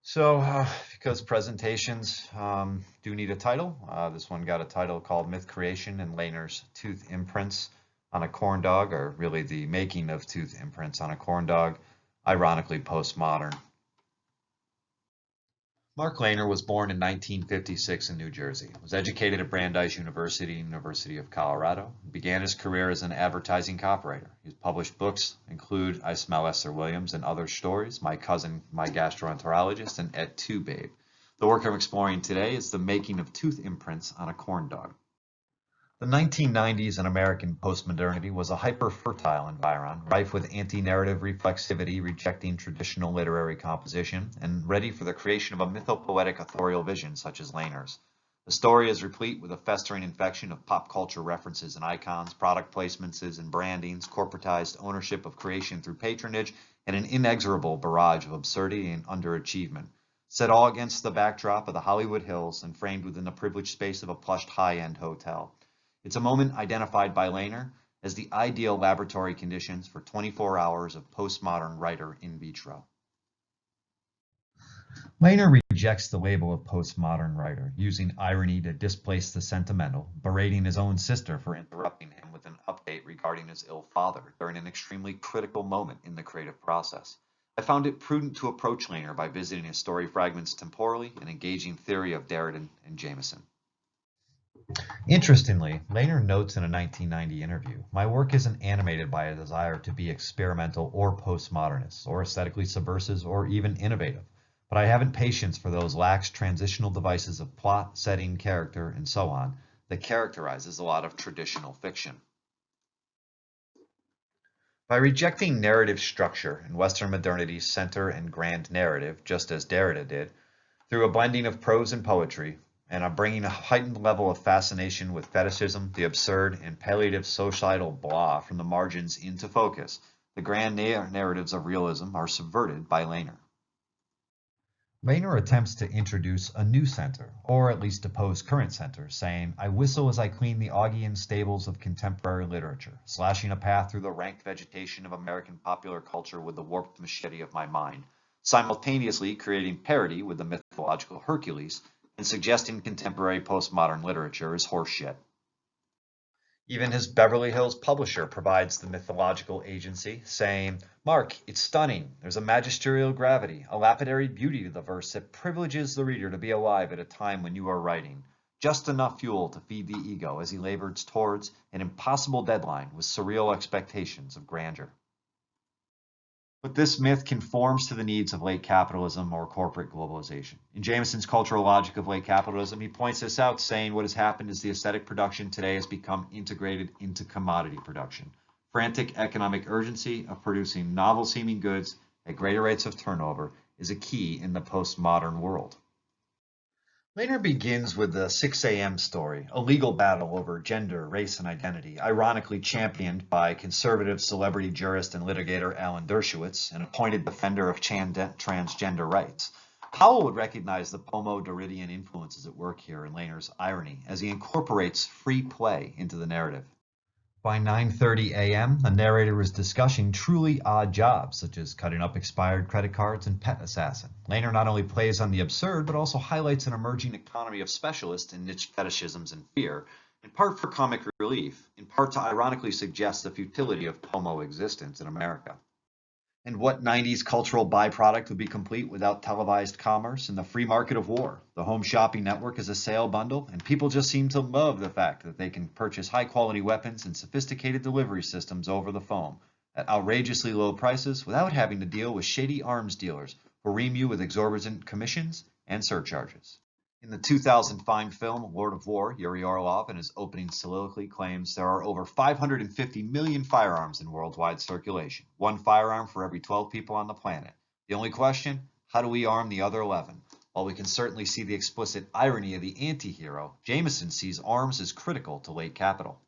Because presentations do need a title, this one got a title called Myth Creation and Leyner's Tooth Imprints on a Corn Dog, or really the making of tooth imprints on a corn dog, ironically postmodern. Mark Leyner was born in 1956 in New Jersey, was educated at Brandeis University, University of Colorado, and began his career as an advertising copywriter. His published books include I Smell Esther Williams and Other Stories, My Cousin, My Gastroenterologist, and Et Tu, Babe. The work I'm exploring today is the making of tooth imprints on a corn dog. The 1990s in American postmodernity was a hyper-fertile environ, rife with anti-narrative reflexivity, rejecting traditional literary composition, and ready for the creation of a mythopoetic authorial vision such as Leyner's. The story is replete with a festering infection of pop culture references and icons, product placements and brandings, corporatized ownership of creation through patronage, and an inexorable barrage of absurdity and underachievement, set all against the backdrop of the Hollywood Hills and framed within the privileged space of a plushed high-end hotel. It's a moment identified by Leyner as the ideal laboratory conditions for 24 hours of postmodern writer in vitro. Leyner rejects the label of postmodern writer, using irony to displace the sentimental, berating his own sister for interrupting him with an update regarding his ill father during an extremely critical moment in the creative process. I found it prudent to approach Leyner by visiting his story fragments temporally and engaging theory of Derrida and Jameson. Interestingly, Leyner notes in a 1990 interview, my work isn't animated by a desire to be experimental or postmodernist, or aesthetically subversive, or even innovative, but I haven't patience for those lax transitional devices of plot, setting, character, and so on that characterizes a lot of traditional fiction. By rejecting narrative structure and Western modernity's center and grand narrative, just as Derrida did, through a blending of prose and poetry, and I'm bringing a heightened level of fascination with fetishism, the absurd, and palliative societal blah from the margins into focus, the grand narratives of realism are subverted by Leyner. Leyner attempts to introduce a new center, or at least oppose current centers, saying, I whistle as I clean the Augean stables of contemporary literature, slashing a path through the rank vegetation of American popular culture with the warped machete of my mind, simultaneously creating parody with the mythological Hercules, and suggesting contemporary postmodern literature is horseshit. Even his Beverly Hills publisher provides the mythological agency, saying, Mark, it's stunning. There's a magisterial gravity, a lapidary beauty to the verse that privileges the reader to be alive at a time when you are writing. Just enough fuel to feed the ego as he labors towards an impossible deadline with surreal expectations of grandeur. But this myth conforms to the needs of late capitalism or corporate globalization. In Jameson's Cultural Logic of Late Capitalism, he points this out, saying what has happened is the aesthetic production today has become integrated into commodity production. Frantic economic urgency of producing novel-seeming goods at greater rates of turnover is a key in the postmodern world. Leyner begins with the 6 a.m. story, a legal battle over gender, race, and identity, ironically championed by conservative celebrity jurist and litigator Alan Dershowitz, an appointed defender of transgender rights. Powell would recognize the Pomo-Derridian influences at work here in Leyner's irony as he incorporates free play into the narrative. By 9:30 a.m., the narrator is discussing truly odd jobs, such as cutting up expired credit cards and pet assassin. Leyner not only plays on the absurd, but also highlights an emerging economy of specialists in niche fetishisms and fear, in part for comic relief, in part to ironically suggest the futility of Pomo existence in America. And what 90s cultural byproduct would be complete without televised commerce and the free market of war? The home shopping network is a sale bundle, and people just seem to love the fact that they can purchase high-quality weapons and sophisticated delivery systems over the phone at outrageously low prices without having to deal with shady arms dealers who ream you with exorbitant commissions and surcharges. In the 2005 film Lord of War, Yuri Orlov, in his opening soliloquy, claims there are over 550 million firearms in worldwide circulation, one firearm for every 12 people on the planet. The only question, how do we arm the other 11? While we can certainly see the explicit irony of the anti-hero, Jameson sees arms as critical to late capital.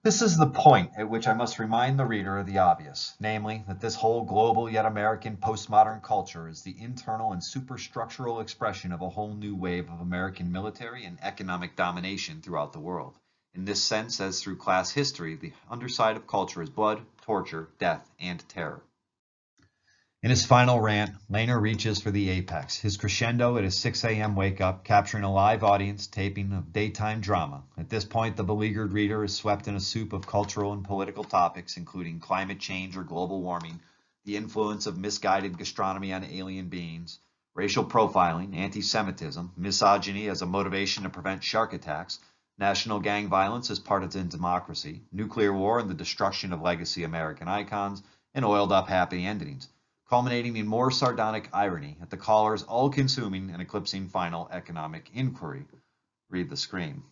This is the point at which I must remind the reader of the obvious, namely that this whole global yet American postmodern culture is the internal and superstructural expression of a whole new wave of American military and economic domination throughout the world. In this sense, as through class history, the underside of culture is blood, torture, death, and terror. In his final rant, Leyner reaches for the apex, his crescendo at his 6 a.m. wake-up, capturing a live audience taping of daytime drama. At this point, the beleaguered reader is swept in a soup of cultural and political topics, including climate change or global warming, the influence of misguided gastronomy on alien beings, racial profiling, anti-Semitism, misogyny as a motivation to prevent shark attacks, national gang violence as partisan democracy, nuclear war and the destruction of legacy American icons, and oiled-up happy endings, culminating in more sardonic irony at the caller's all-consuming and eclipsing final economic inquiry. Read the screen.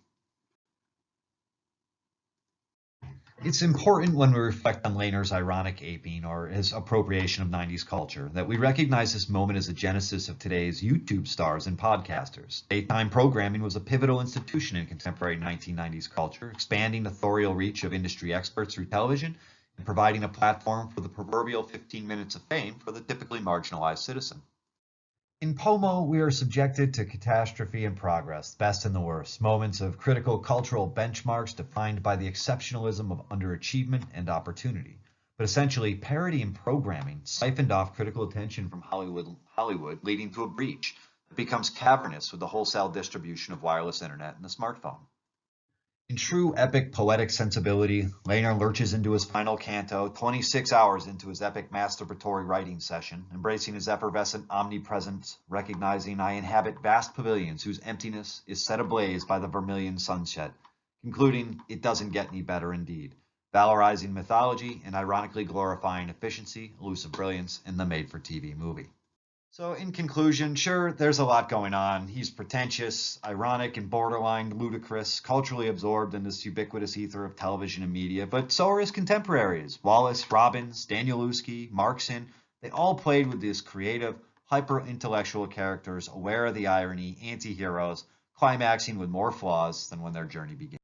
It's important when we reflect on Leyner's ironic aping or his appropriation of 90s culture that we recognize this moment as a genesis of today's YouTube stars and podcasters. Daytime programming was a pivotal institution in contemporary 1990s culture, expanding authorial reach of industry experts through television and providing a platform for the proverbial 15 minutes of fame for the typically marginalized citizen. In POMO, we are subjected to catastrophe and progress, the best and the worst, moments of critical cultural benchmarks defined by the exceptionalism of underachievement and opportunity. But essentially, parody and programming siphoned off critical attention from Hollywood, leading to a breach that becomes cavernous with the wholesale distribution of wireless internet and the smartphone. In true epic poetic sensibility, Leyner lurches into his final canto 26 hours into his epic masturbatory writing session, embracing his effervescent omnipresence, recognizing I inhabit vast pavilions whose emptiness is set ablaze by the vermilion sunset, concluding it doesn't get any better indeed, valorizing mythology and ironically glorifying efficiency, elusive brilliance in the made-for-TV movie. So in conclusion, sure, there's a lot going on. He's pretentious, ironic, and borderline ludicrous, culturally absorbed in this ubiquitous ether of television and media, but so are his contemporaries. Wallace, Robbins, Danielewski, Markson, they all played with these creative, hyper-intellectual characters, aware of the irony, anti-heroes, climaxing with more flaws than when their journey began.